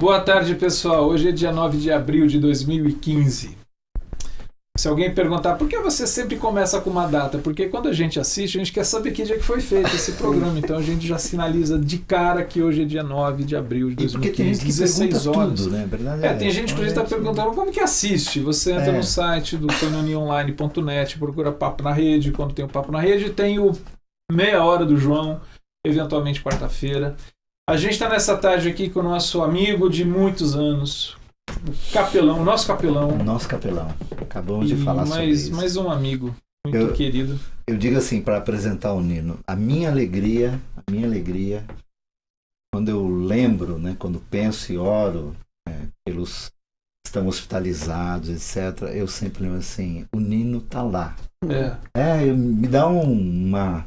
Boa tarde, pessoal. Hoje é dia 9 de abril de 2015. Se alguém perguntar por que você sempre começa com uma data, porque quando a gente assiste, a gente quer saber que dia que foi feito esse programa. Então a gente já sinaliza de cara que hoje é dia 9 de abril de 2015. Porque tem gente que 16 horas. tudo, né? Verdade tem gente que está perguntando como que assiste. Você entra no site do tonionline.net, procura Papo na Rede. Quando tem o Papo na Rede, tem o Meia Hora do João, eventualmente quarta-feira. A gente está nessa tarde aqui com o nosso amigo de muitos anos, o capelão, nosso capelão. Nosso capelão. Acabamos de falar sobre isso. Mais um amigo muito querido. Eu digo assim, para apresentar o Nino, a minha alegria, quando eu lembro, né, quando penso e oro pelos que estão hospitalizados, etc., eu sempre lembro assim, o Nino tá lá. Me dá uma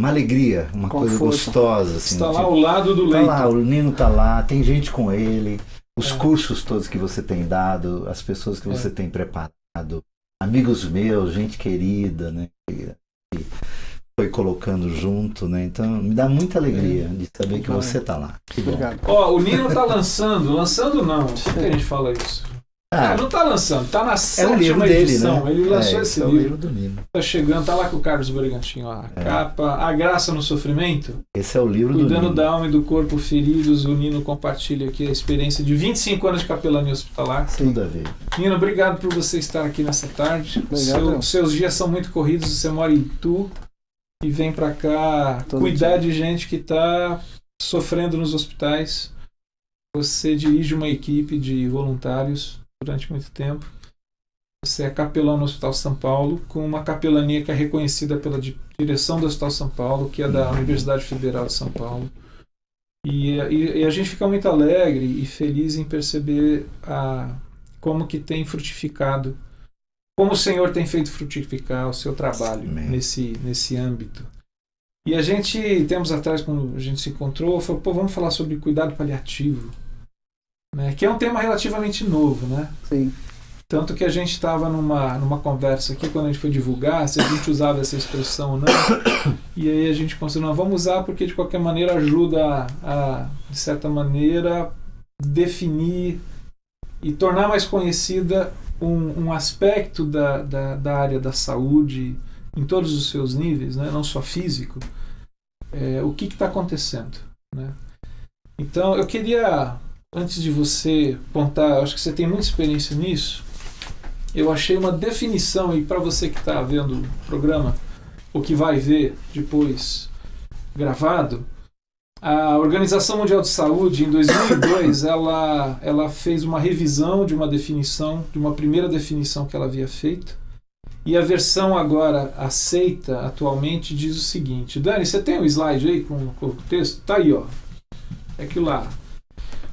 alegria, uma coisa gostosa. Assim, está lá ao lado do leito. Tá lá, o Nino tá lá, tem gente com ele, os cursos todos que você tem dado, as pessoas que você tem preparado, amigos meus, gente querida, né, que foi colocando junto, né, então me dá muita alegria de saber que você tá lá. Obrigado. O Nino tá lançando não, por que a gente fala isso? Não tá lançando, tá na sétima edição. Dele, né? Ele lançou esse livro do Nino. Tá chegando, tá lá com o Carlos Brigantinho, a capa, A Graça no Sofrimento. Esse é o livro do Nino. Cuidando da alma e do corpo feridos, o Nino compartilha aqui a experiência de 25 anos de capelania hospitalar. Tudo a ver. Nino, obrigado por você estar aqui nessa tarde. Seus dias são muito corridos, você mora em Itu e vem pra cá cuidar de gente que tá sofrendo nos hospitais. Você dirige uma equipe de voluntários durante muito tempo. Você é capelão no Hospital São Paulo, com uma capelania que é reconhecida pela direção do Hospital São Paulo, que é da Universidade Federal de São Paulo. E a gente fica muito alegre e feliz em perceber como que tem frutificado, como o Senhor tem feito frutificar o seu trabalho nesse âmbito. E a gente, tempos atrás, quando a gente se encontrou, falou, vamos falar sobre cuidado paliativo. Né, que é um tema relativamente novo, né? Sim. Tanto que a gente estava numa conversa aqui, quando a gente foi divulgar, se a gente usava essa expressão ou não, e aí a gente considerou, vamos usar porque de qualquer maneira ajuda de certa maneira, definir e tornar mais conhecida um aspecto da área da saúde em todos os seus níveis, né? Não só físico, o que está acontecendo, né? Então, eu queria... Antes de você contar, acho que você tem muita experiência nisso, eu achei uma definição, e para você que está vendo o programa, ou que vai ver depois gravado, a Organização Mundial de Saúde, em 2002, ela fez uma revisão de uma definição, de uma primeira definição que ela havia feito, e a versão agora aceita atualmente diz o seguinte, Dani, você tem um slide aí com o texto? Tá aí, ó. É aquilo lá.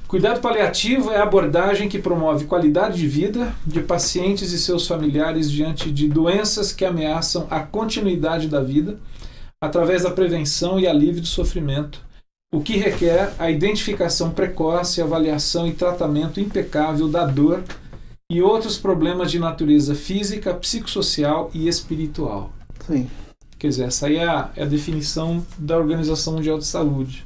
Cuidado paliativo é a abordagem que promove qualidade de vida de pacientes e seus familiares diante de doenças que ameaçam a continuidade da vida através da prevenção e alívio do sofrimento, o que requer a identificação precoce, avaliação e tratamento impecável da dor e outros problemas de natureza física, psicossocial e espiritual. Sim. Quer dizer, essa aí é a definição da Organização Mundial de Saúde.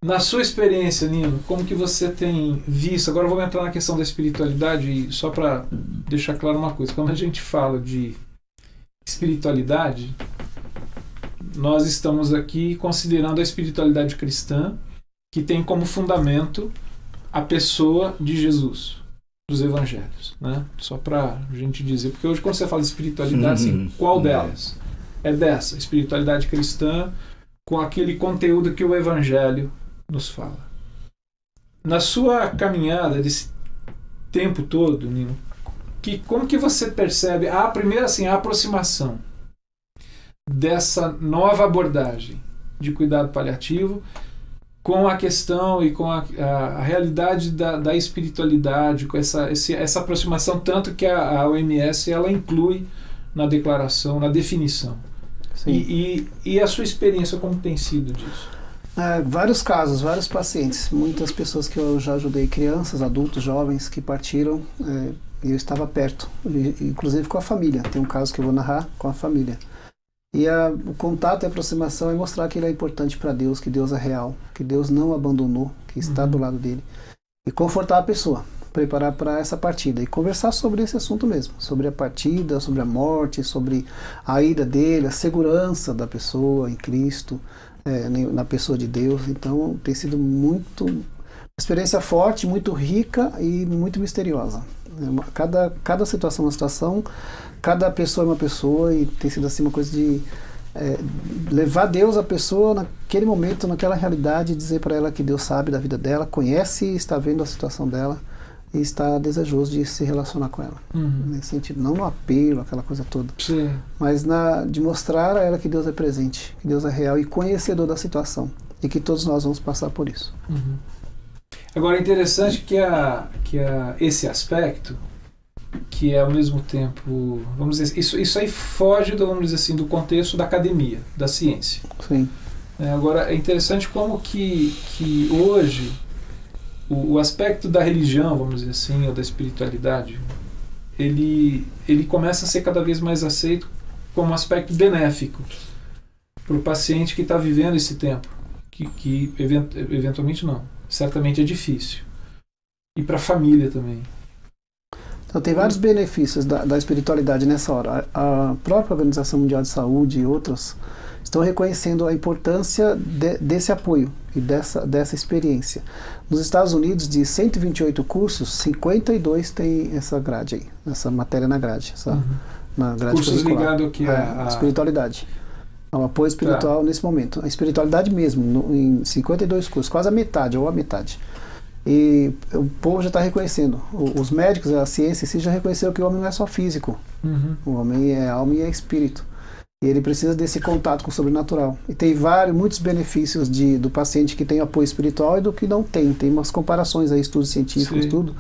Na sua experiência, Nino, como que você tem visto... Agora vamos entrar na questão da espiritualidade, e só para deixar claro uma coisa. Quando a gente fala de espiritualidade, nós estamos aqui considerando a espiritualidade cristã, que tem como fundamento a pessoa de Jesus, dos evangelhos, né? Só para a gente dizer, porque hoje quando você fala de espiritualidade, assim, qual delas? É dessa, espiritualidade cristã, com aquele conteúdo que o evangelho nos fala. Na sua caminhada desse tempo todo, Nino, como que você percebe primeiro assim, a aproximação dessa nova abordagem de cuidado paliativo com a questão e com a realidade da espiritualidade, com essa aproximação, tanto que a OMS ela inclui na declaração, na definição. E a sua experiência, como tem sido disso? Vários casos, vários pacientes, muitas pessoas que eu já ajudei, crianças, adultos, jovens que partiram, e eu estava perto, inclusive com a família. Tem um caso que eu vou narrar com a família. E o contato e a aproximação é mostrar que ele é importante para Deus, que Deus é real, que Deus não abandonou, que está do lado dele. E confortar a pessoa, preparar para essa partida. E conversar sobre esse assunto mesmo, sobre a partida, sobre a morte, sobre a ida dele, a segurança da pessoa em Cristo, na pessoa de Deus. Então tem sido uma experiência forte, muito rica e muito misteriosa. Cada situação é uma situação, cada pessoa é uma pessoa, e tem sido assim uma coisa de levar Deus à pessoa naquele momento, naquela realidade, e dizer para ela que Deus sabe da vida dela, conhece e está vendo a situação dela e está desejoso de se relacionar com ela. Nesse sentido, não no apelo, aquela coisa toda, Sim. mas de mostrar a ela que Deus é presente, que Deus é real e conhecedor da situação, e que todos nós vamos passar por isso. Agora é interessante que esse aspecto, que é ao mesmo tempo, vamos dizer, isso aí foge vamos dizer assim, do contexto da academia, da ciência. Sim. Agora é interessante como que hoje o aspecto da religião, vamos dizer assim, ou da espiritualidade, ele começa a ser cada vez mais aceito como um aspecto benéfico para o paciente que está vivendo esse tempo, que eventualmente não, certamente é difícil, e para a família também. Então tem vários benefícios da espiritualidade nessa hora. A própria Organização Mundial de Saúde e outras estão reconhecendo a importância desse apoio e dessa experiência. Nos Estados Unidos, de 128 cursos, 52 tem essa grade aí, essa matéria na grade. Na grade cursos ligados aqui à espiritualidade. Ao apoio espiritual nesse momento. A espiritualidade mesmo, em 52 cursos, quase a metade, ou a metade. E o povo já está reconhecendo. Os médicos, a ciência em si já reconheceu que o homem não é só físico. O homem é alma e é espírito. E ele precisa desse contato com o sobrenatural. E tem muitos benefícios do paciente que tem apoio espiritual e do que não tem. Tem umas comparações aí, estudos científicos, tudo.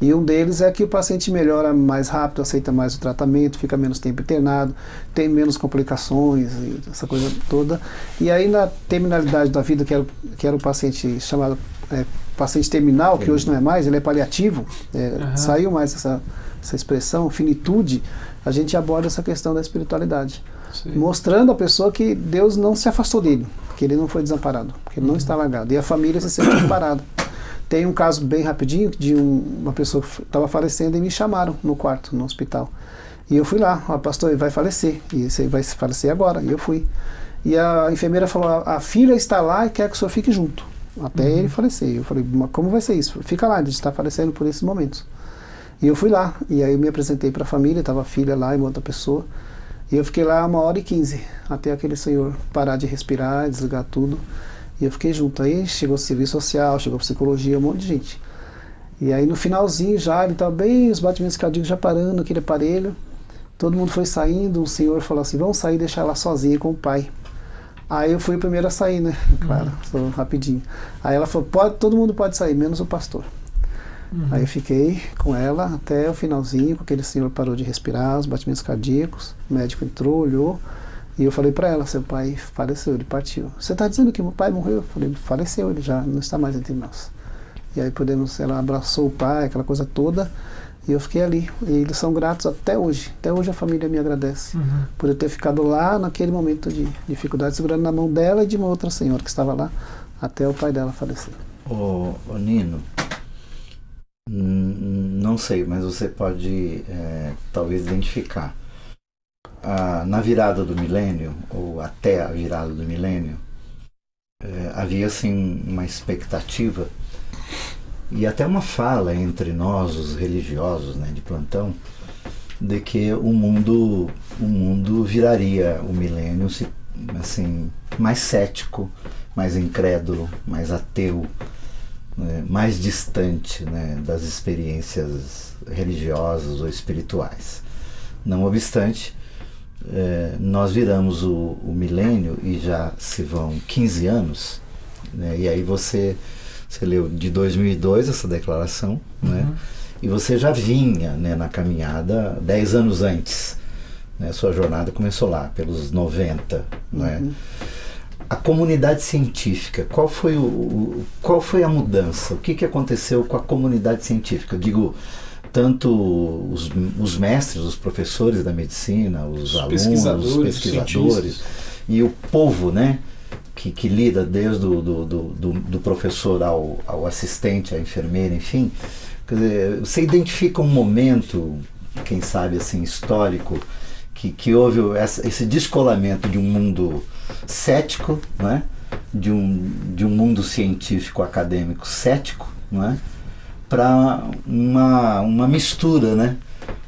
E um deles é que o paciente melhora mais rápido, aceita mais o tratamento, fica menos tempo internado, tem menos complicações, essa coisa toda. E aí na terminalidade da vida, que era o paciente chamado paciente terminal, que hoje não é mais, ele é paliativo, saiu mais essa expressão, finitude, a gente aborda essa questão da espiritualidade. Sim. Mostrando à pessoa que Deus não se afastou dele, que ele não foi desamparado, que ele não está largado, e a família se sente amparada. Tem um caso bem rapidinho de uma pessoa que estava falecendo e me chamaram no quarto, no hospital. E eu fui lá, pastor, ele vai falecer, e você vai falecer agora. E eu fui. E a enfermeira falou, a filha está lá e quer que o senhor fique junto, até ele falecer. Eu falei, mas como vai ser isso? Fica lá, ele está falecendo por esses momentos. E eu fui lá, e aí eu me apresentei para a família, estava a filha lá e uma outra pessoa. E eu fiquei lá 1h15, até aquele senhor parar de respirar, desligar tudo. E eu fiquei junto. Aí chegou o serviço social, chegou a psicologia, um monte de gente. E aí no finalzinho já, ele estava bem, os batimentos cardíacos já parando, aquele aparelho. Todo mundo foi saindo, um senhor falou assim, vamos sair e deixar ela sozinha com o pai. Aí eu fui o primeiro a sair, né? Claro, só rapidinho. Aí ela falou, todo mundo pode sair, menos o pastor. Aí eu fiquei com ela até o finalzinho, aquele senhor parou de respirar, os batimentos cardíacos, o médico entrou, olhou. E eu falei para ela, seu pai faleceu, ele partiu. Você está dizendo que meu pai morreu? Eu falei, faleceu, ele já não está mais entre nós. E aí ela abraçou o pai, aquela coisa toda, e eu fiquei ali. E eles são gratos até hoje. Até hoje a família me agradece por eu ter ficado lá naquele momento de dificuldade, segurando na mão dela e de uma outra senhora que estava lá, até o pai dela falecer. Ô Nino, não sei, mas você pode talvez identificar. Na virada do milênio, ou até a virada do milênio, havia assim uma expectativa e até uma fala entre nós, os religiosos, né, de plantão, de que o mundo viraria o milênio assim, mais cético, mais incrédulo, mais ateu, né, mais distante, né, das experiências religiosas ou espirituais. Não obstante, nós viramos o milênio e já se vão 15 anos, né? E aí você leu de 2002 essa declaração, né? E você já vinha, né, na caminhada 10 anos antes, né? Sua jornada começou lá, pelos 90, né? A comunidade científica, qual foi a mudança? O que aconteceu com a comunidade científica? Eu digo, tanto os mestres, os professores da medicina, os alunos, os pesquisadores e o povo, né, que lida desde do professor ao assistente, à enfermeira, enfim. Quer dizer, você identifica um momento, quem sabe assim, histórico, que houve esse descolamento de um mundo cético, não é? de um mundo científico acadêmico cético, não é? Para uma mistura, né?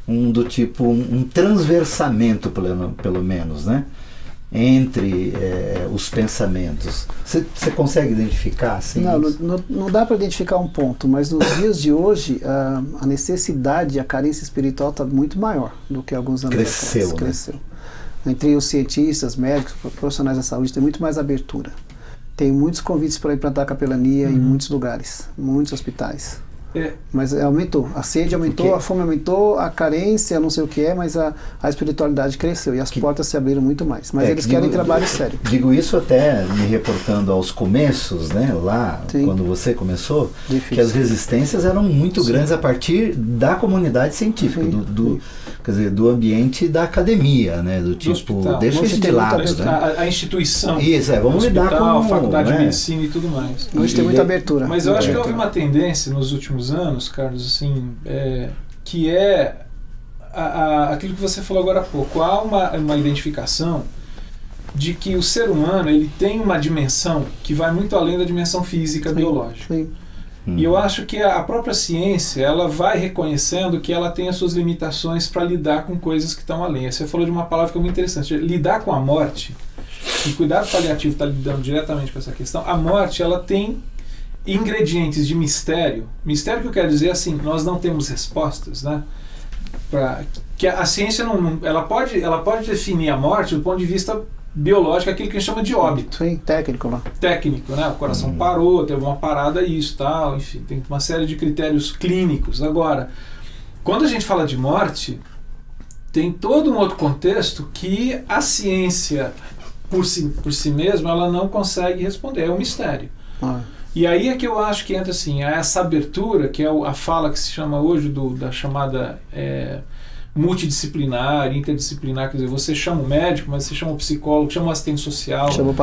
Do tipo um transversamento, pelo menos, né? Entre os pensamentos. Você consegue identificar assim? Não dá para identificar um ponto, mas nos dias de hoje a necessidade, a carência espiritual está muito maior do que alguns anos atrás. Cresceu. Entre os cientistas, médicos, profissionais da saúde, tem muito mais abertura. Tem muitos convites para implantar capelania em muitos lugares, muitos hospitais. Mas aumentou, a sede aumentou, a fome aumentou, a carência, não sei o que mas a espiritualidade cresceu e as portas se abriram muito mais. Mas eles querem trabalho sério. Digo isso até me reportando aos começos, né, lá, sim, quando você começou, difícil, que as resistências eram muito sim, grandes a partir da comunidade científica, sim, quer dizer, do ambiente da academia, né, do tipo, deixa isso de lado. Né? A instituição. Isso, vamos lidar com a faculdade de medicina e tudo mais. Hoje tem muita abertura. Mas eu acho que houve uma tendência nos últimos anos, Carlos, assim, que aquilo que você falou agora há pouco. Há uma identificação de que o ser humano ele tem uma dimensão que vai muito além da dimensão física, sim, biológica. Sim. E eu acho que a própria ciência ela vai reconhecendo que ela tem as suas limitações para lidar com coisas que estão além. Você falou de uma palavra que é muito interessante, lidar com a morte, e cuidado paliativo está lidando diretamente com essa questão. A morte ela tem ingredientes de mistério. Mistério que eu quero dizer assim, nós não temos respostas, né? Que a ciência ela pode definir a morte do ponto de vista biológico, aquilo que a gente chama de óbito. Sim, técnico lá. Técnico, né? O coração parou, teve uma parada, isso, tal, enfim, tem uma série de critérios clínicos. Agora, quando a gente fala de morte, tem todo um outro contexto que a ciência por si mesma ela não consegue responder, é um mistério. E aí é que eu acho que entra assim, essa abertura, que é a fala que se chama hoje da chamada multidisciplinar, interdisciplinar, quer dizer, você chama o médico, mas você chama o psicólogo, chama o assistente social, chama o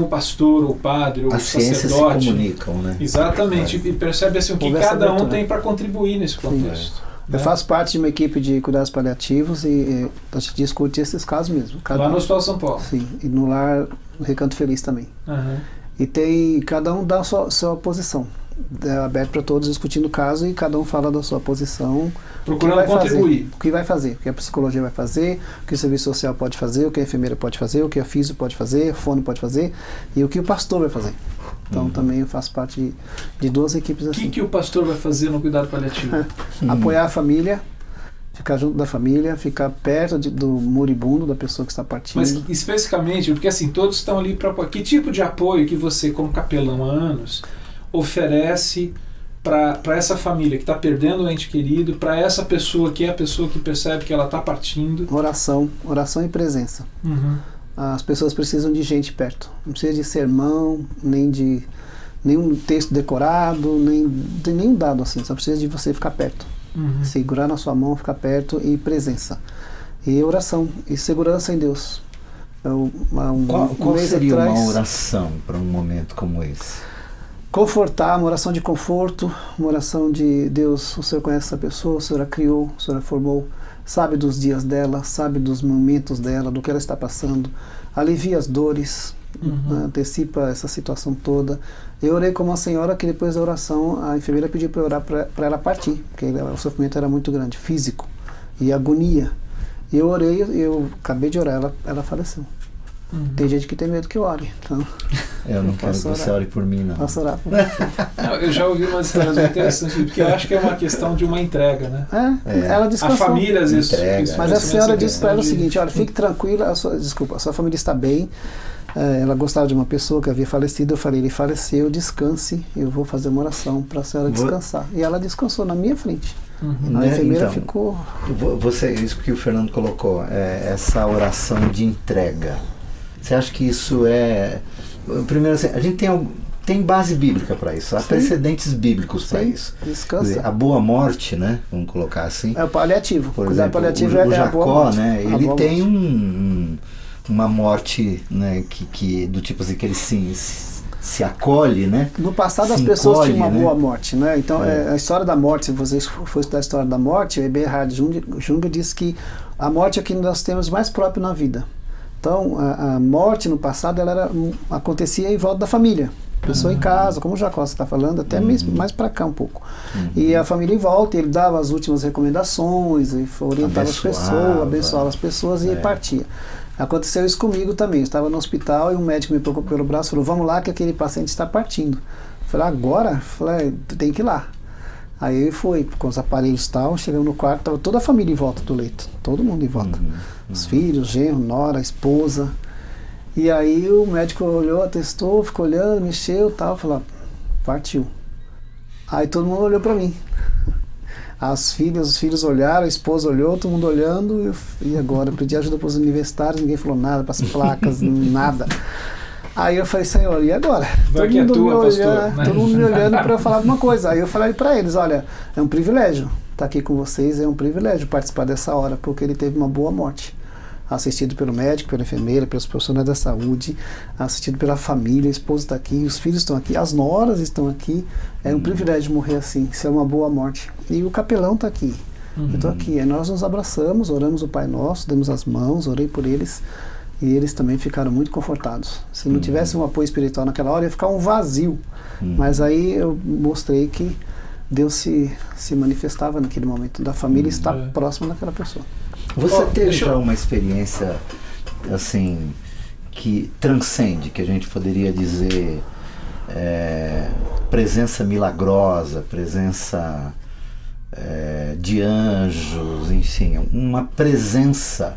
pastor, o padre, o sacerdote. As ciências se comunicam, né? Exatamente, e percebe assim, o que cada um tem para contribuir nesse contexto. Sim, eu faço parte de uma equipe de cuidados paliativos e a gente discute esses casos mesmo. Lá no Hospital São Paulo? Sim, e no lar Recanto Feliz também. E cada um dá a sua posição. É aberto para todos discutindo o caso e cada um fala da sua posição. Procurando contribuir. O que vai fazer, o que a psicologia vai fazer, o que o serviço social pode fazer, o que a enfermeira pode fazer, o que a físio pode fazer, o fono pode fazer e o que o pastor vai fazer. Então também eu faço parte de duas equipes assim. O que o pastor vai fazer no cuidado paliativo? Apoiar a família, ficar junto da família, ficar perto do moribundo, da pessoa que está partindo. Mas especificamente, porque assim, todos estão ali para apoiar. Que tipo de apoio que você, como capelão há anos, oferece para essa família que está perdendo um ente querido, para essa pessoa que é a pessoa que percebe que ela está partindo? Oração e presença. As pessoas precisam de gente perto. Não precisa de sermão, nem de nenhum texto decorado, nem de nenhum dado assim. Só precisa de você ficar perto. Segurar na sua mão, ficar perto e presença. E oração e segurança em Deus. Qual seria uma oração para um momento como esse? Confortar, uma oração de conforto, uma oração de Deus, o Senhor conhece essa pessoa, o Senhor a criou, o Senhor a formou, sabe dos dias dela, sabe dos momentos dela, do que ela está passando, alivia as dores, antecipa essa situação toda. Eu orei com uma senhora que depois da oração a enfermeira pediu para orar para ela partir, porque o sofrimento era muito grande, físico, e agonia. E eu orei, eu acabei de orar, ela faleceu. Tem gente que tem medo que eu ore. Então, eu não quero que você ore por mim, não. Posso orar por você. Não, eu já ouvi umas histórias muito interessantes, porque eu acho que é uma questão de uma entrega, né? Ela descansou. A família às vezes entrega. Mas a senhora disse para ela o seguinte, olha, fique tranquila, a sua família está bem. Ela gostava de uma pessoa que havia falecido, eu falei, ele faleceu, descanse, eu vou fazer uma oração para a senhora descansar. E ela descansou na minha frente. A enfermeira então, ficou... Isso que o Fernando colocou, essa oração de entrega. Você acha que isso é... Primeiro, assim, a gente tem base bíblica para isso, há precedentes bíblicos para isso. Descansa. A boa morte, né? Vamos colocar assim. É o paliativo. Por exemplo, paliativo o Jacó, a boa morte. né? Ele tem uma morte, né? Que do tipo assim, que ele se acolhe, né? No passado as pessoas tinham uma boa morte, né? Então a história da morte, se vocês for estudar a história da morte, o Eberhard Jung diz que a morte é o que nós temos mais próprio na vida. Então a morte no passado ela acontecia em volta da família. Pessoa em casa, como o Jacó está falando, até mesmo mais para cá um pouco. E a família em volta, ele dava as últimas recomendações, orientava as pessoas, abençoava as pessoas e partia. Aconteceu isso comigo também. Eu estava no hospital e um médico me procurou pelo braço e falou: vamos lá que aquele paciente está partindo. Eu falei: agora? Eu falei: tem que ir lá. Aí ele foi, com os aparelhos e tal, chegamos no quarto, estava toda a família em volta do leito. Todo mundo em volta. Os filhos, genro, nora, esposa. E aí o médico olhou, atestou, ficou olhando, mexeu e tal, falou: partiu. Aí todo mundo olhou para mim. Os filhos olharam, a esposa olhou, todo mundo olhando, e agora? Eu pedi ajuda para os universitários, ninguém falou nada, para as placas, nada. Aí eu falei: Senhor, e agora? Todo mundo me olhando para eu falar alguma coisa. Aí eu falei para eles: olha, é um privilégio estar aqui com vocês, é um privilégio participar dessa hora, porque ele teve uma boa morte. Assistido pelo médico, pela enfermeira, pelos profissionais da saúde, assistido pela família, a esposa está aqui, os filhos estão aqui, as noras estão aqui. É um privilégio morrer assim, ser uma boa morte. E o capelão está aqui, eu estou aqui. Aí nós nos abraçamos, oramos o Pai Nosso, demos as mãos, orei por eles, e eles também ficaram muito confortados. Se não tivesse um apoio espiritual naquela hora, ia ficar um vazio. Mas aí eu mostrei que Deus se manifestava naquele momento, da família estar próxima daquela pessoa. Você teve já uma experiência assim que transcende, que a gente poderia dizer presença milagrosa, presença de anjos, enfim, uma presença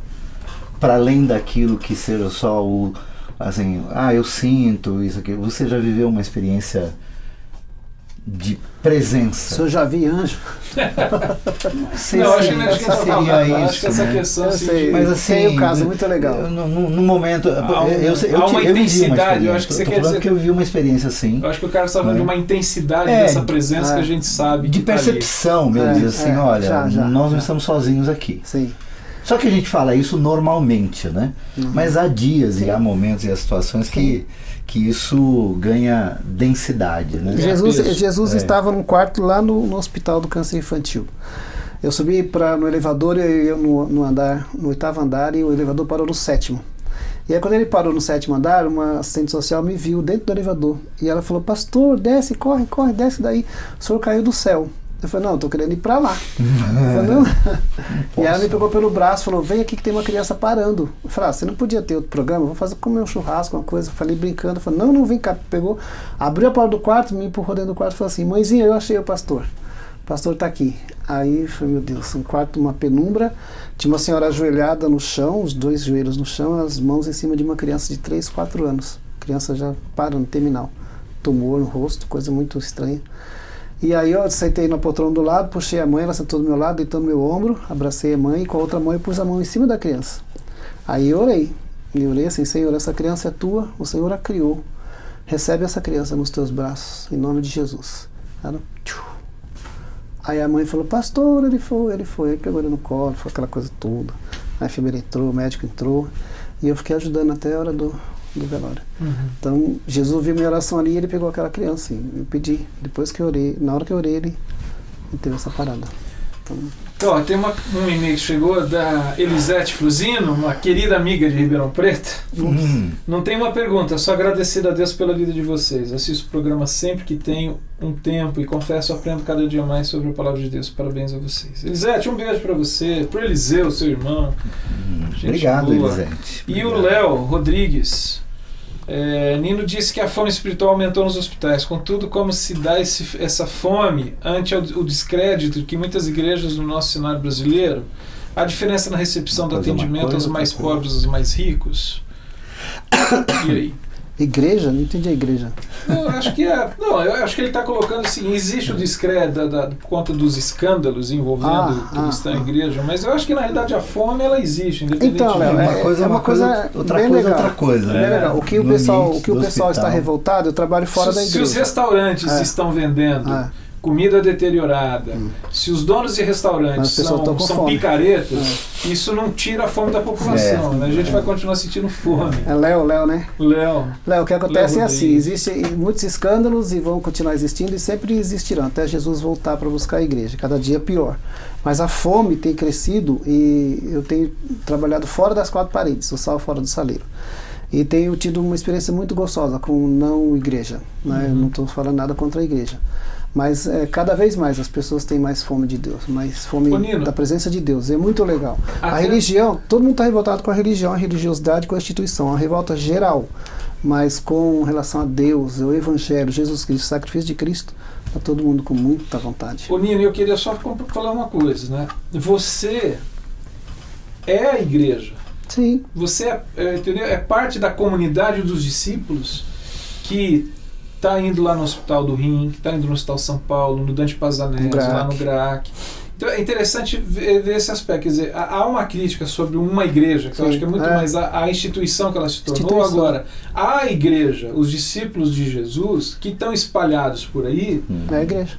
para além daquilo que seja só o assim, eu sinto isso aqui. Você já viveu uma experiência de presença? Se eu já vi anjo. Não, acho que seria isso. Essa questão, mas assim, tem um caso muito legal. No momento, há uma intensidade. Eu acho que você quer dizer que eu vi uma experiência assim. Eu acho que o cara está falando de uma intensidade dessa presença que a gente sabe. De percepção mesmo, assim, olha, nós não estamos sozinhos aqui. Sim. Só que a gente fala isso normalmente, né? Mas há dias e há momentos e há situações que isso ganha densidade, né? Jesus estava num quarto lá no Hospital do Câncer Infantil. Eu subi no elevador, eu no 8º andar, e o elevador parou no 7º. E aí quando ele parou no 7º andar, uma assistente social me viu dentro do elevador. E ela falou: pastor, desce, corre, desce daí. O senhor caiu do céu. Eu falei: não, eu tô querendo ir pra lá. Eu falei: não. E ela me pegou pelo braço e falou: vem aqui que tem uma criança parando. Eu falei: você não podia ter outro programa? Vou comer um churrasco, uma coisa. Eu falei brincando. Eu falei: não, vem cá. Pegou, abriu a porta do quarto, me empurrou dentro do quarto e falou assim: mãezinha, eu achei o pastor. O pastor tá aqui. Aí eu falei: meu Deus, um quarto, uma penumbra. Tinha uma senhora ajoelhada no chão, os 2 joelhos no chão, as mãos em cima de uma criança de 3, 4 anos. A criança já parando, terminal. Tumor no rosto, coisa muito estranha. E aí eu sentei na poltrona do lado, puxei a mãe, ela sentou do meu lado, deitou no meu ombro, abracei a mãe e com a outra mão eu pus a mão em cima da criança. Aí eu orei. E orei assim: Senhor, essa criança é tua, o Senhor a criou. Recebe essa criança nos teus braços, em nome de Jesus. Aí a mãe falou: pastor, ele foi. Aí pegou ele no colo, foi aquela coisa toda. A enfermeira entrou, o médico entrou, e eu fiquei ajudando até a hora do velório. Então Jesus viu minha oração ali e ele pegou aquela criança, e eu pedi, depois que eu orei, na hora que eu orei ele teve essa parada. Então, tem um e-mail que chegou da Elisete Fruzino, uma querida amiga de Ribeirão Preto. Não tem uma pergunta, só agradecer a Deus pela vida de vocês. Assisto o programa sempre que tenho um tempo e confesso, aprendo cada dia mais sobre a palavra de Deus. Parabéns a vocês. Elisete, um beijo para você, para o Eliseu, seu irmão. Obrigado, Elisete. E o Léo Rodrigues. Nino disse que a fome espiritual aumentou nos hospitais. Contudo, como se dá essa fome ante o descrédito que muitas igrejas no nosso cenário brasileiro? A diferença na recepção do atendimento aos mais pobres e aos mais ricos? E aí? Igreja? Não entendi a igreja. Não, eu acho que eu acho que ele está colocando assim, existe o discreto por conta dos escândalos envolvendo cristã e igreja, mas eu acho que na realidade a fome ela existe, independente então, Léo, outra coisa, outra coisa. Bem legal. O que o pessoal está revoltado, eu trabalho fora da igreja. Se os restaurantes estão vendendo comida deteriorada, se os donos de restaurantes são picaretas, isso não tira a fome da população, né? A gente vai continuar sentindo fome. É Léo, né? Léo, o que acontece é assim, existem muitos escândalos e vão continuar existindo e sempre existirão, até Jesus voltar para buscar a igreja, cada dia pior. Mas a fome tem crescido e eu tenho trabalhado fora das quatro paredes, o sal fora do saleiro. E tenho tido uma experiência muito gostosa com não igreja, né? Eu não estou falando nada contra a igreja. Mas cada vez mais as pessoas têm mais fome de Deus, mais fome da presença de Deus. É muito legal. A religião, todo mundo está revoltado com a religião, a religiosidade, com a instituição, uma revolta geral. Mas com relação a Deus, o Evangelho, Jesus Cristo, o sacrifício de Cristo, está todo mundo com muita vontade. Ô Nino, eu queria só falar uma coisa, né? Você é a igreja. Sim. Você entendeu? É parte da comunidade dos discípulos que está indo lá no Hospital do Rim, que está indo no Hospital São Paulo, no Dante Pazanese, lá no GRAC. Então é interessante ver esse aspecto. Quer dizer, há uma crítica sobre uma igreja, que eu acho que é muito mais a instituição que ela se tornou. Agora, a igreja, os discípulos de Jesus, que estão espalhados por aí, é a igreja.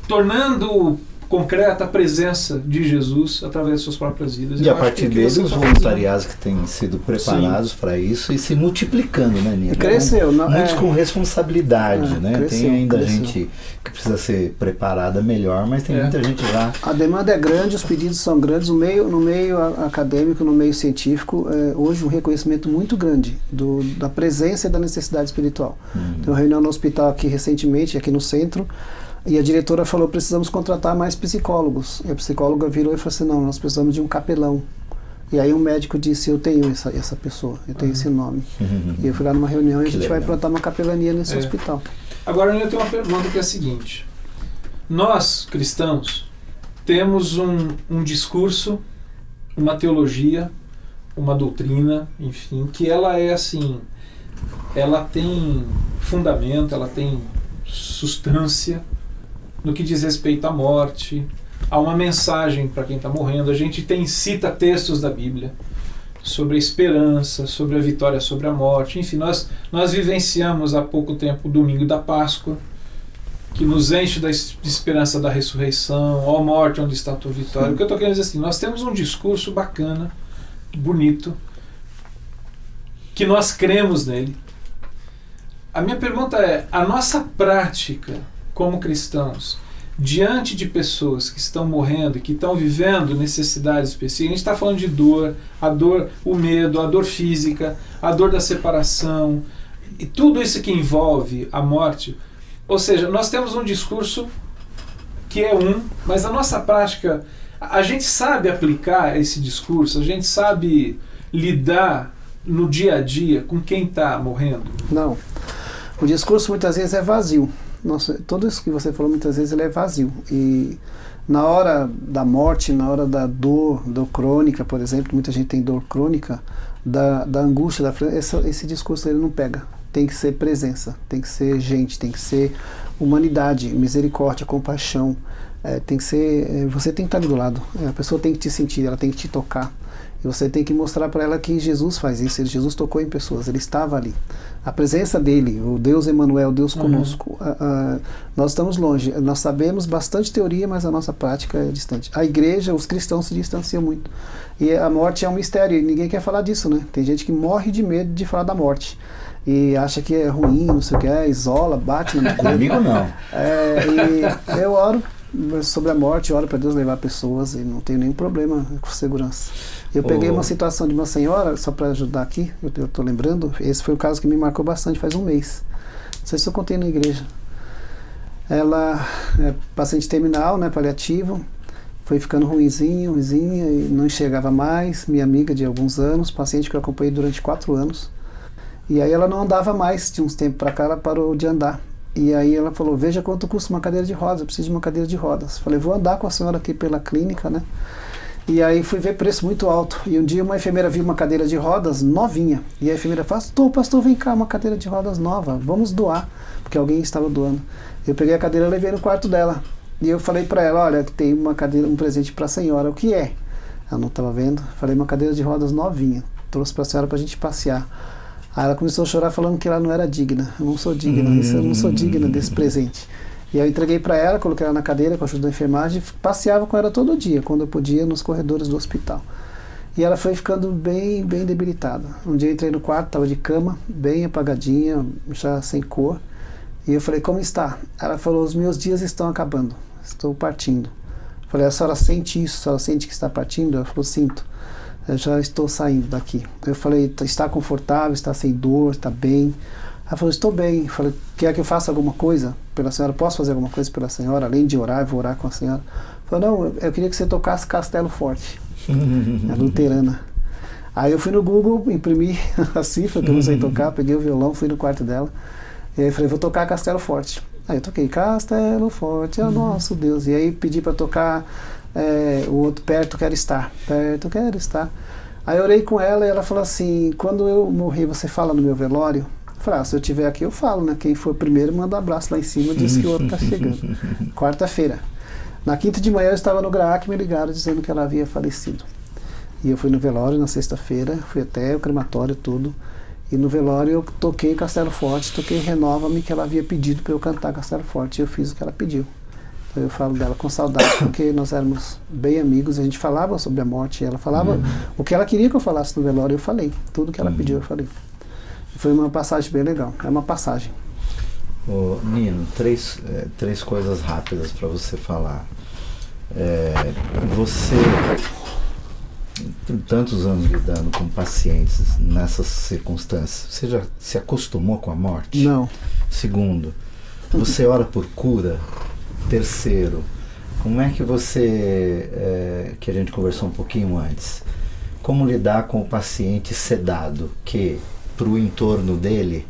tornando concreta a presença de Jesus através de suas próprias vidas. E a partir deles, os voluntariados que têm sido preparados para isso e se multiplicando, né, Nino? Cresceu. Muitos com responsabilidade, né? Tem ainda gente que precisa ser preparada melhor, mas tem muita gente já... A demanda é grande, os pedidos são grandes, no meio acadêmico, no meio científico, hoje um reconhecimento muito grande da presença e da necessidade espiritual. Tem uma reunião no hospital aqui recentemente, aqui no centro, e a diretora falou, precisamos contratar mais psicólogos. E a psicóloga virou e falou assim, não, nós precisamos de um capelão. E aí um médico disse, eu tenho essa pessoa, eu tenho esse nome. E eu fui lá numa reunião e a gente vai implantar uma capelania nesse hospital. Agora eu tenho uma pergunta que é a seguinte. Nós, cristãos, temos um discurso, uma teologia, uma doutrina, enfim, que ela é assim, ela tem fundamento, ela tem substância, no que diz respeito à morte, há uma mensagem para quem está morrendo. A gente cita textos da Bíblia sobre a esperança, sobre a vitória sobre a morte. Enfim, nós vivenciamos há pouco tempo o domingo da Páscoa, que nos enche de esperança da ressurreição. Ó morte, onde está a tua vitória? Sim. O que eu estou querendo dizer assim, nós temos um discurso bacana, bonito, que nós cremos nele. A minha pergunta é, a nossa prática como cristãos, diante de pessoas que estão morrendo, que estão vivendo necessidades específicas, a gente está falando de dor, o medo, a dor física, a dor da separação, e tudo isso que envolve a morte. Ou seja, nós temos um discurso que é mas a nossa prática, a gente sabe aplicar esse discurso, a gente sabe lidar no dia a dia com quem está morrendo? Não. O discurso muitas vezes é vazio. Nossa, tudo isso que você falou muitas vezes ele é vazio. E na hora da morte, na hora da dor crônica, por exemplo, muita gente tem dor crônica, da angústia, esse discurso ele não pega. Tem que ser presença, tem que ser gente, tem que ser humanidade, misericórdia, compaixão. Tem que ser, você tem que estar ali do lado. A pessoa tem que te sentir, ela tem que te tocar. E você tem que mostrar para ela que Jesus faz isso. Jesus tocou em pessoas, ele estava ali. A presença dele, o Deus Emmanuel, o Deus conosco. Nós estamos longe. Nós sabemos bastante teoria, mas a nossa prática é distante. A igreja, os cristãos se distanciam muito. E a morte é um mistério, e ninguém quer falar disso, né? Tem gente que morre de medo de falar da morte. E acha que é ruim, não sei o que, isola, bate no comigo não. E eu oro sobre a morte, oro para Deus levar pessoas e não tenho nenhum problema com segurança. Eu peguei uma situação de uma senhora, só para ajudar aqui, eu estou lembrando, esse foi um caso que me marcou bastante, faz um mês. Não sei se eu contei na igreja. Ela é paciente terminal, né, paliativo, foi ficando ruinzinha e não enxergava mais, minha amiga de alguns anos, paciente que eu acompanhei durante 4 anos. E aí ela não andava mais, de uns tempos para cá ela parou de andar. E aí ela falou, veja quanto custa uma cadeira de rodas, eu preciso de uma cadeira de rodas. Falei, vou andar com a senhora aqui pela clínica, né? E aí fui ver preço muito alto. E um dia uma enfermeira viu uma cadeira de rodas novinha. E a enfermeira falou, pastor, vem cá, uma cadeira de rodas nova, vamos doar. Porque alguém estava doando. Eu peguei a cadeira e levei no quarto dela. E eu falei para ela, olha, tem uma cadeira, um presente para a senhora. O que é? Ela não estava vendo. Falei, uma cadeira de rodas novinha. Trouxe para a senhora para a gente passear. Aí ela começou a chorar falando que ela não era digna. Eu não sou digna, eu não sou digna desse presente. E aí eu entreguei para ela, coloquei ela na cadeira com a ajuda da enfermagem, passeava com ela todo dia, quando eu podia, nos corredores do hospital. E ela foi ficando bem debilitada. Um dia eu entrei no quarto, estava de cama, bem apagadinha, já sem cor. E eu falei, como está? Ela falou, os meus dias estão acabando, estou partindo. Eu falei, a senhora sente isso? A senhora sente que está partindo? Ela falou, sinto. Eu já estou saindo daqui. Eu falei, está confortável, está sem dor, está bem? Ela falou, estou bem. Eu falei, quer que eu faça alguma coisa pela senhora? Posso fazer alguma coisa pela senhora? Além de orar, eu vou orar com a senhora. Ela falou, não, eu queria que você tocasse Castelo Forte. É luterana. Aí eu fui no Google, imprimi a cifra que eu não sei tocar, peguei o violão, fui no quarto dela. E aí falei, vou tocar Castelo Forte. Aí eu toquei Castelo Forte, é o nosso Deus. E aí pedi para tocar o outro, Perto Quero Estar. Perto Quero Estar. Aí eu orei com ela e ela falou assim, quando eu morrer, você fala no meu velório? Eu falei, se eu estiver aqui eu falo, né? Quem for primeiro manda um abraço lá em cima, diz que o outro tá chegando. Quarta-feira. Na quinta de manhã eu estava no GRAAC, me ligaram dizendo que ela havia falecido. E eu fui no velório na sexta-feira, fui até o crematório, tudo. E no velório eu toquei Castelo Forte, toquei Renova-me, que ela havia pedido para eu cantar Castelo Forte. E eu fiz o que ela pediu. Então eu falo dela com saudade, porque nós éramos bem amigos, a gente falava sobre a morte, ela falava o que ela queria que eu falasse no velório, eu falei. Tudo que ela pediu, eu falei. Foi uma passagem bem legal, é uma passagem. Ô, Nino, três coisas rápidas para você falar. Você tem tantos anos lidando com pacientes nessas circunstâncias, você já se acostumou com a morte? Não. Segundo, você ora por cura? Terceiro, como é que você, que a gente conversou um pouquinho antes, como lidar com o paciente sedado, que para o entorno dele,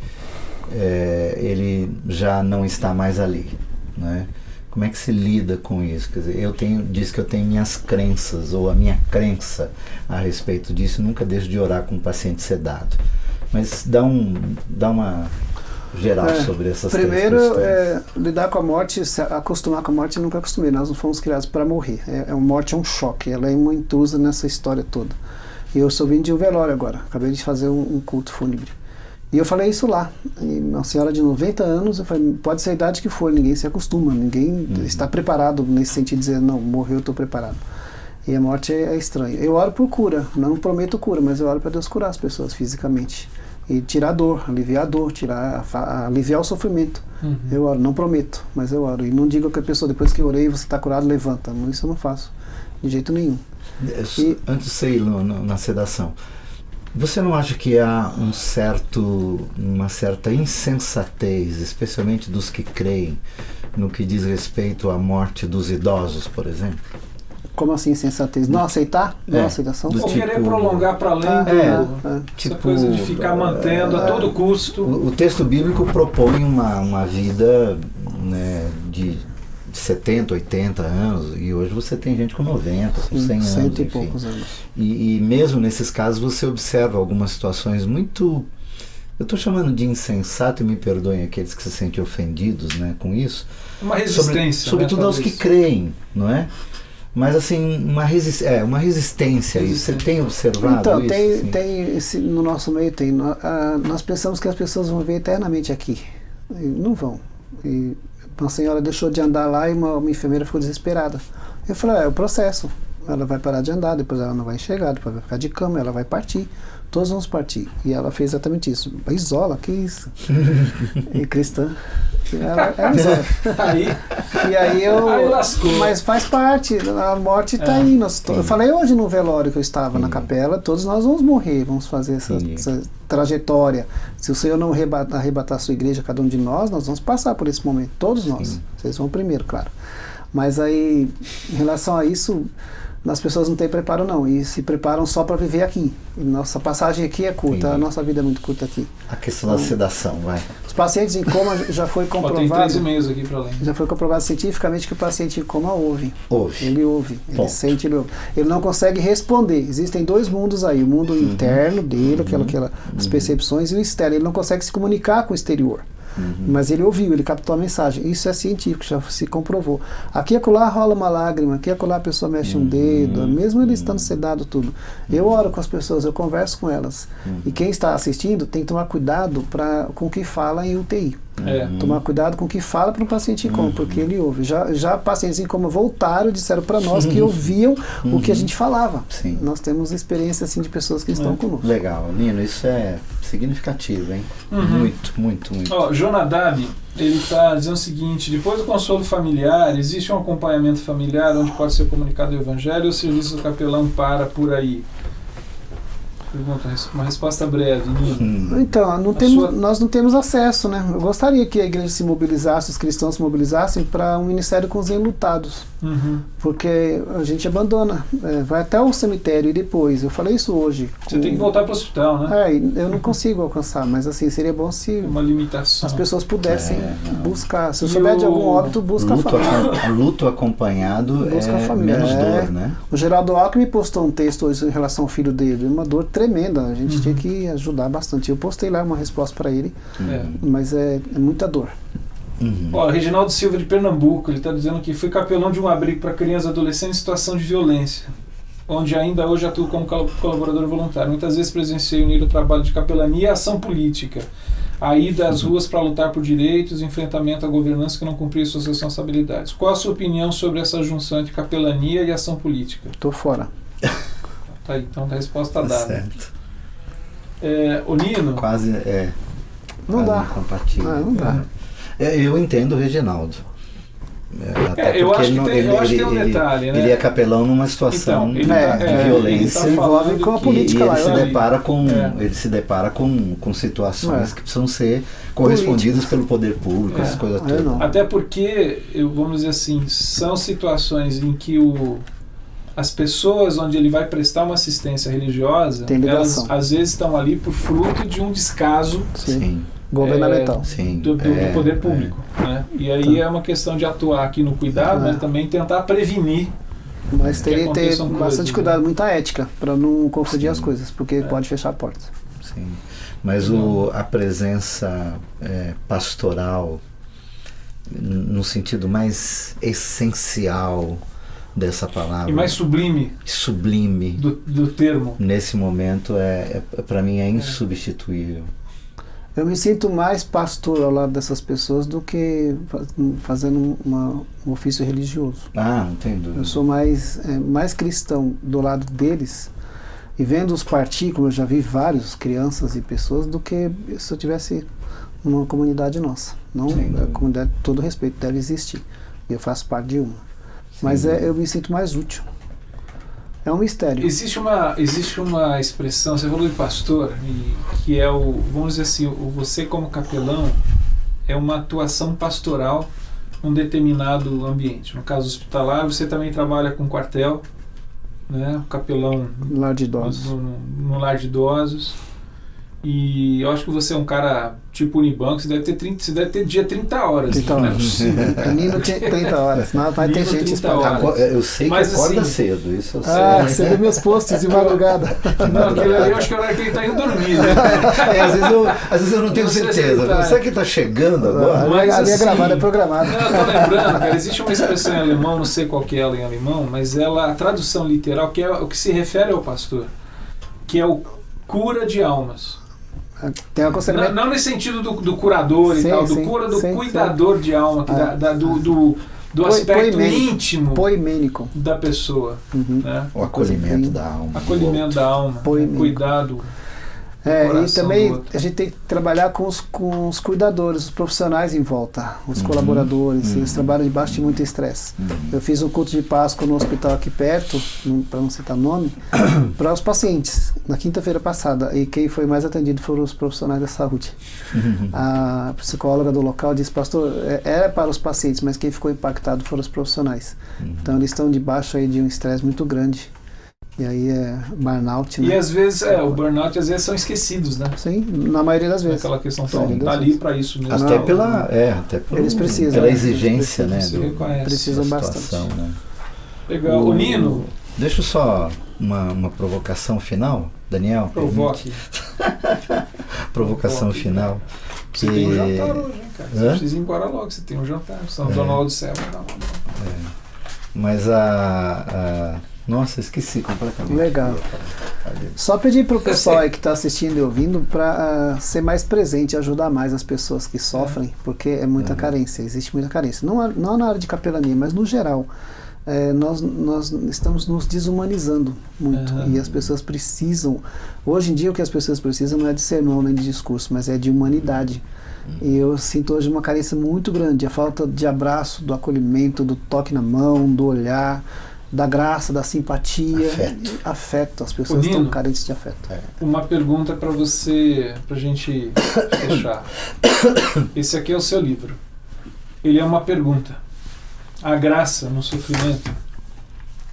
ele já não está mais ali, né? Como é que se lida com isso? Quer dizer, disse que eu tenho minhas crenças, ou a minha crença a respeito disso, nunca deixo de orar com um paciente sedado. Mas dá uma geral sobre essas primeiro, três questões. Lidar com a morte, se acostumar com a morte, eu nunca acostumei. Nós não fomos criados para morrer. A morte é um choque, ela é uma intrusa nessa história toda. E eu sou vindo de um velório agora, acabei de fazer um culto fúnebre. E eu falei isso lá, e uma senhora de 90 anos, eu falei, pode ser a idade que for, ninguém se acostuma, ninguém está preparado nesse sentido de dizer, não, morreu, eu estou preparado. E a morte é estranha. Eu oro por cura, não prometo cura, mas eu oro para Deus curar as pessoas fisicamente. E tirar a dor, aliviar a dor, aliviar o sofrimento. Eu oro, não prometo, mas eu oro. E não digo que a pessoa, depois que eu orei, você está curado, levanta. Isso eu não faço, de jeito nenhum. Antes de você ir na sedação, você não acha que há uma certa insensatez, especialmente dos que creem, no que diz respeito à morte dos idosos, por exemplo? Como assim, insensatez? Não aceitar? Não aceitação? Ou querer prolongar para além tipo, essa coisa de ficar mantendo a todo custo. O texto bíblico propõe uma vida, né, de 70, 80 anos, e hoje você tem gente com 90, com 100 anos, cento e enfim. poucos anos. E mesmo nesses casos você observa algumas situações muito, eu estou chamando de insensato, e me perdoem aqueles que se sentem ofendidos, né, com isso. Uma resistência. Sobretudo aos que creem, não é? Mas assim, uma resistência a isso. Você tem observado então, isso? No nosso meio tem. Nós pensamos que as pessoas vão viver eternamente aqui. E não vão. E uma senhora deixou de andar lá e uma enfermeira ficou desesperada. Eu falei, é o processo. Ela vai parar de andar, depois ela não vai enxergar, depois vai ficar de cama, ela vai partir. Todos vamos partir. E ela fez exatamente isso. Isola, que isso? E cristã. Ela isola. E aí aí lascou. Mas faz parte, a morte está aí. Eu falei hoje no velório que eu estava na capela, todos nós vamos morrer, vamos fazer essa trajetória. Se o Senhor não arrebatar a sua igreja, cada um de nós vamos passar por esse momento, todos nós. Vocês vão primeiro, claro. Mas aí, em relação a isso, as pessoas não têm preparo não, e se preparam só para viver aqui. E nossa passagem aqui é curta, Entendi. a nossa vida é muito curta aqui. A questão da sedação, vai. Os pacientes em coma já foi Tem comprovado, 3 e-mails aqui para além. já foi comprovado cientificamente que o paciente em coma ouve. Ouve. Ele ouve, ele Ponto. sente, ele ouve. Ele não consegue responder. Existem 2 mundos aí, o mundo interno dele, as percepções, e o externo. Ele não consegue se comunicar com o exterior. Mas ele ouviu, ele captou a mensagem. Isso é científico, já se comprovou. Aqui e acolá rola uma lágrima, aqui e acolá a pessoa mexe um dedo, mesmo ele estando sedado tudo. Eu oro com as pessoas, eu converso com elas. E quem está assistindo tem que tomar cuidado com o que fala em UTI. Tomar cuidado com o que fala para o paciente em coma, porque ele ouve. Já pacientes em coma voltaram e disseram para nós que ouviam o que a gente falava. Sim. Nós temos experiência assim, de pessoas que estão conosco. Legal, Nino, isso é significativo, hein? Muito, muito, muito. Ó, Jonadab, ele está dizendo o seguinte: depois do consolo familiar, existe um acompanhamento familiar onde pode ser comunicado o evangelho ou o serviço do capelão para por aí? Pergunta, uma resposta breve, Nino. Então, nós não temos acesso, né? Eu gostaria que a igreja se mobilizasse, os cristãos se mobilizassem para um ministério com os enlutados. Porque a gente abandona, vai até o cemitério e depois, eu falei isso hoje. Você tem que voltar para o hospital, né? Eu não consigo alcançar, mas assim, seria bom se Uma limitação. as pessoas pudessem buscar. Se eu souber de algum óbito, busca a família. Luto acompanhado Busca a é família. menos dor, né? O Geraldo Alckmin postou um texto hoje em relação ao filho dele, uma dor tremenda, a gente tinha que ajudar bastante. Eu postei lá uma resposta para ele, mas é muita dor. Ó, Reginaldo Silva de Pernambuco, ele está dizendo que fui capelão de um abrigo para crianças e adolescentes em situação de violência, onde ainda hoje atuo como colaborador voluntário. Muitas vezes presenciei unir o trabalho de capelania e ação política, a ida às ruas para lutar por direitos e enfrentamento à governança que não cumpria suas responsabilidades. Qual a sua opinião sobre essa junção entre capelania e ação política? Tô fora. Tá aí, então a resposta dada. Certo. O Nino? Quase Não dá. Compatível. Não dá. Eu entendo o Reginaldo. Eu acho que tem um detalhe, né? Ele é capelão numa situação de violência. Se envolve com a política lá. Ele se depara com situações que precisam ser correspondidas pelo poder público, essas coisas todas. Até porque, vamos dizer assim, são situações em que as pessoas onde ele vai prestar uma assistência religiosa, elas às vezes estão ali por fruto de um descaso governamental do poder público. Né? E aí é uma questão de atuar aqui no cuidado, mas também tentar prevenir. Mas teria que ter bastante cuidado, muita ética, para não confundir as coisas, porque pode fechar a porta. Sim. Mas a presença pastoral, no sentido mais essencial dessa palavra, e mais sublime do termo, nesse momento para mim é insubstituível. Eu me sinto mais pastor ao lado dessas pessoas do que fazendo um ofício religioso. Não tem dúvida. Eu sou mais cristão do lado deles e vendo-os partir, como eu já vi vários, crianças e pessoas, do que se eu tivesse uma comunidade nossa. Não, a comunidade, todo respeito, deve existir. E eu faço parte de uma. Mas eu me sinto mais útil. É um mistério. Existe uma expressão, você falou de pastor, que é vamos dizer assim, você como capelão é uma atuação pastoral num determinado ambiente. No caso hospitalar, você também trabalha com quartel, né? O capelão lar de idosos. No lar de idosos. E eu acho que você é um cara tipo Unibanco, você deve ter dia 30 horas. 30 horas. Menino tinha 30 horas, senão vai ter gente esperando. Eu sei que acorda cedo, isso eu sei. Você vê meus posts de madrugada. Eu acho que é a hora que ele está indo dormir. Né? Às vezes eu não tenho certeza. Será que está chegando agora? Mas a minha gravada é programada. Eu estou lembrando, cara, existe uma expressão em alemão, não sei qual que é ela em alemão, mas a tradução literal, que é o que se refere ao pastor, que é o cura de almas. Tem aconselhamento. Não nesse sentido do curador e tal, do cuidador de alma, do aspecto íntimo poimênico da pessoa. Né? O acolhimento da alma. Acolhimento da alma, cuidado. E também a gente tem que trabalhar com os cuidadores, os profissionais em volta, os colaboradores, eles trabalham debaixo de muito estresse. Eu fiz um culto de Páscoa no hospital aqui perto, para não citar nome, para os pacientes, na quinta-feira passada, e quem foi mais atendido foram os profissionais da saúde. A psicóloga do local disse, pastor, era para os pacientes, mas quem ficou impactado foram os profissionais. Então eles estão debaixo aí de um estresse muito grande. E aí é burnout, né? E às vezes, o burnout às vezes são esquecidos, né? Sim, na maioria das vezes. Aquela questão tá ali para isso mesmo. Até pela eles precisam, pela exigência, né? Precisam bastante. Né? Legal. O Nino... Deixa só uma provocação final, Daniel. Provoque. Provocação final. Você tem um jantar hoje, hein, cara? Você precisa ir embora logo, você tem um jantar. São Dono do Céu. Mas nossa, esqueci completamente. Legal. Só pedir para o pessoal aí que está assistindo e ouvindo para ser mais presente, ajudar mais as pessoas que sofrem, porque é muita carência, existe muita carência. Não na área de capelania, mas no geral. Nós estamos nos desumanizando muito e as pessoas precisam, hoje em dia o que as pessoas precisam não é de sermão nem de discurso, mas é de humanidade. E eu sinto hoje uma carência muito grande, a falta de abraço, do acolhimento, do toque na mão, do olhar, da graça, da simpatia, afeto. As pessoas estão carentes de afeto. Uma pergunta para você, para a gente fechar. Esse aqui é o seu livro. Ele é uma pergunta. A graça no sofrimento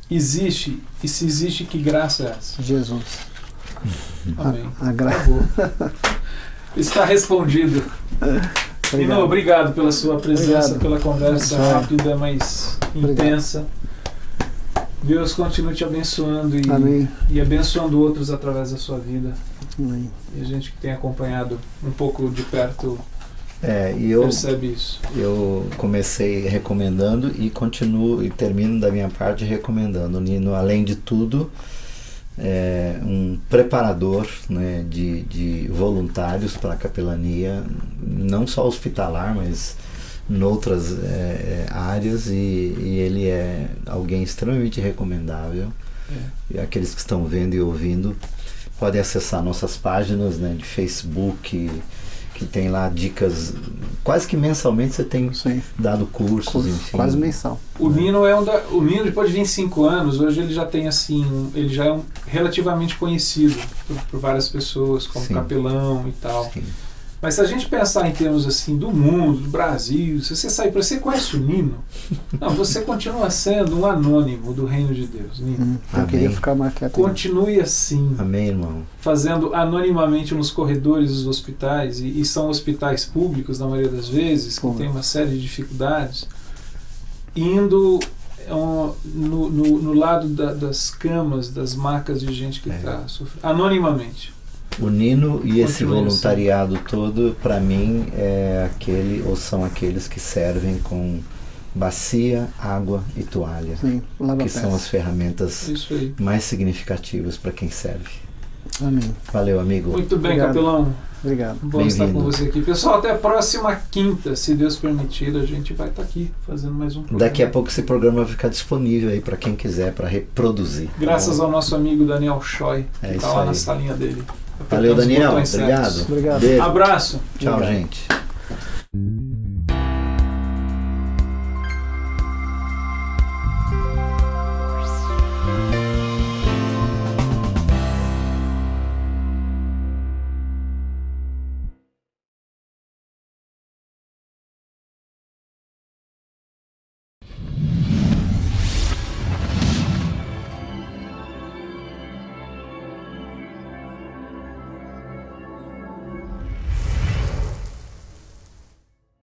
existe? E se existe, que graça é essa? Jesus. Amém. A graça. Está respondido. Nino, obrigado pela sua presença, pela conversa rápida, mas intensa. Deus continue te abençoando e abençoando outros através da sua vida. Amém. E a gente que tem acompanhado um pouco de perto percebe isso. Eu comecei recomendando e continuo e termino da minha parte recomendando. O Nino, além de tudo, é um preparador, né, de voluntários para a capelania, não só hospitalar, mas em outras áreas, e ele é alguém extremamente recomendável. E aqueles que estão vendo e ouvindo podem acessar nossas páginas, né, de Facebook, que tem lá dicas, quase que mensalmente você tem dado cursos, enfim. Quase mensal. O Nino o Nino, depois de 25 anos, hoje ele já tem ele já é relativamente conhecido por várias pessoas, como capelão e tal. Sim. Mas se a gente pensar em termos assim do mundo, do Brasil, se você sair para você conhece o Nino? Não, você continua sendo um anônimo do reino de Deus, Nino. Eu queria ficar mais quieto. Continue assim. Amém, irmão. Fazendo anonimamente nos corredores dos hospitais, e são hospitais públicos na maioria das vezes, que tem uma série de dificuldades, indo no lado das camas, das macas de gente que está sofrendo, anonimamente. O Nino e esse voluntariado todo, para mim, são aqueles que servem com bacia, água e toalha, que são as ferramentas mais significativas para quem serve. Amém. Valeu, amigo. Muito bem, capelão. Obrigado. Bom estar com você aqui. Pessoal, até a próxima quinta, se Deus permitir, a gente vai estar aqui fazendo mais um programa. Daqui a pouco esse programa vai ficar disponível aí para quem quiser, para reproduzir. Graças ao nosso amigo Daniel Choi, que está lá na salinha dele. Valeu, Daniel. Obrigado. Obrigado. Beijo. Abraço. Tchau, Obrigado. gente.